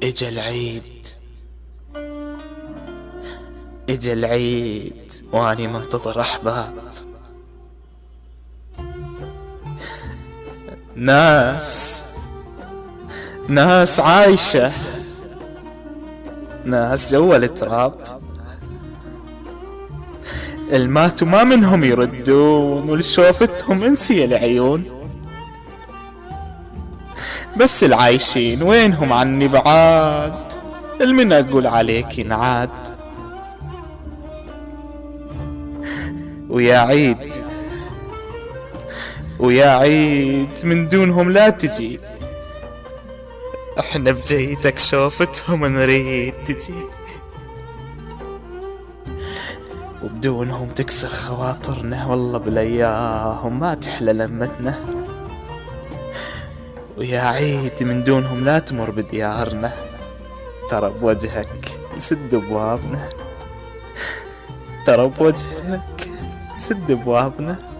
اجا العيد، اجا العيد واني منتظر احباب، ناس عايشة، ناس جوا التراب، الماتوا ما منهم يردون ولشوفتهم انسي العيون، بس العايشين وينهم عني بعاد، المن اقول عليك ينعاد. ويا عيد ويا عيد من دونهم لا تجي، احنا بجيتك شوفتهم نريد تجي، وبدونهم تكسر خواطرنا، والله بلياهم ما تحلى لمتنا. ويا عيد من دونهم لا تمر بديارنا، ترى بوجهك سد ابوابنا، ترى بوجهك سد ابوابنا.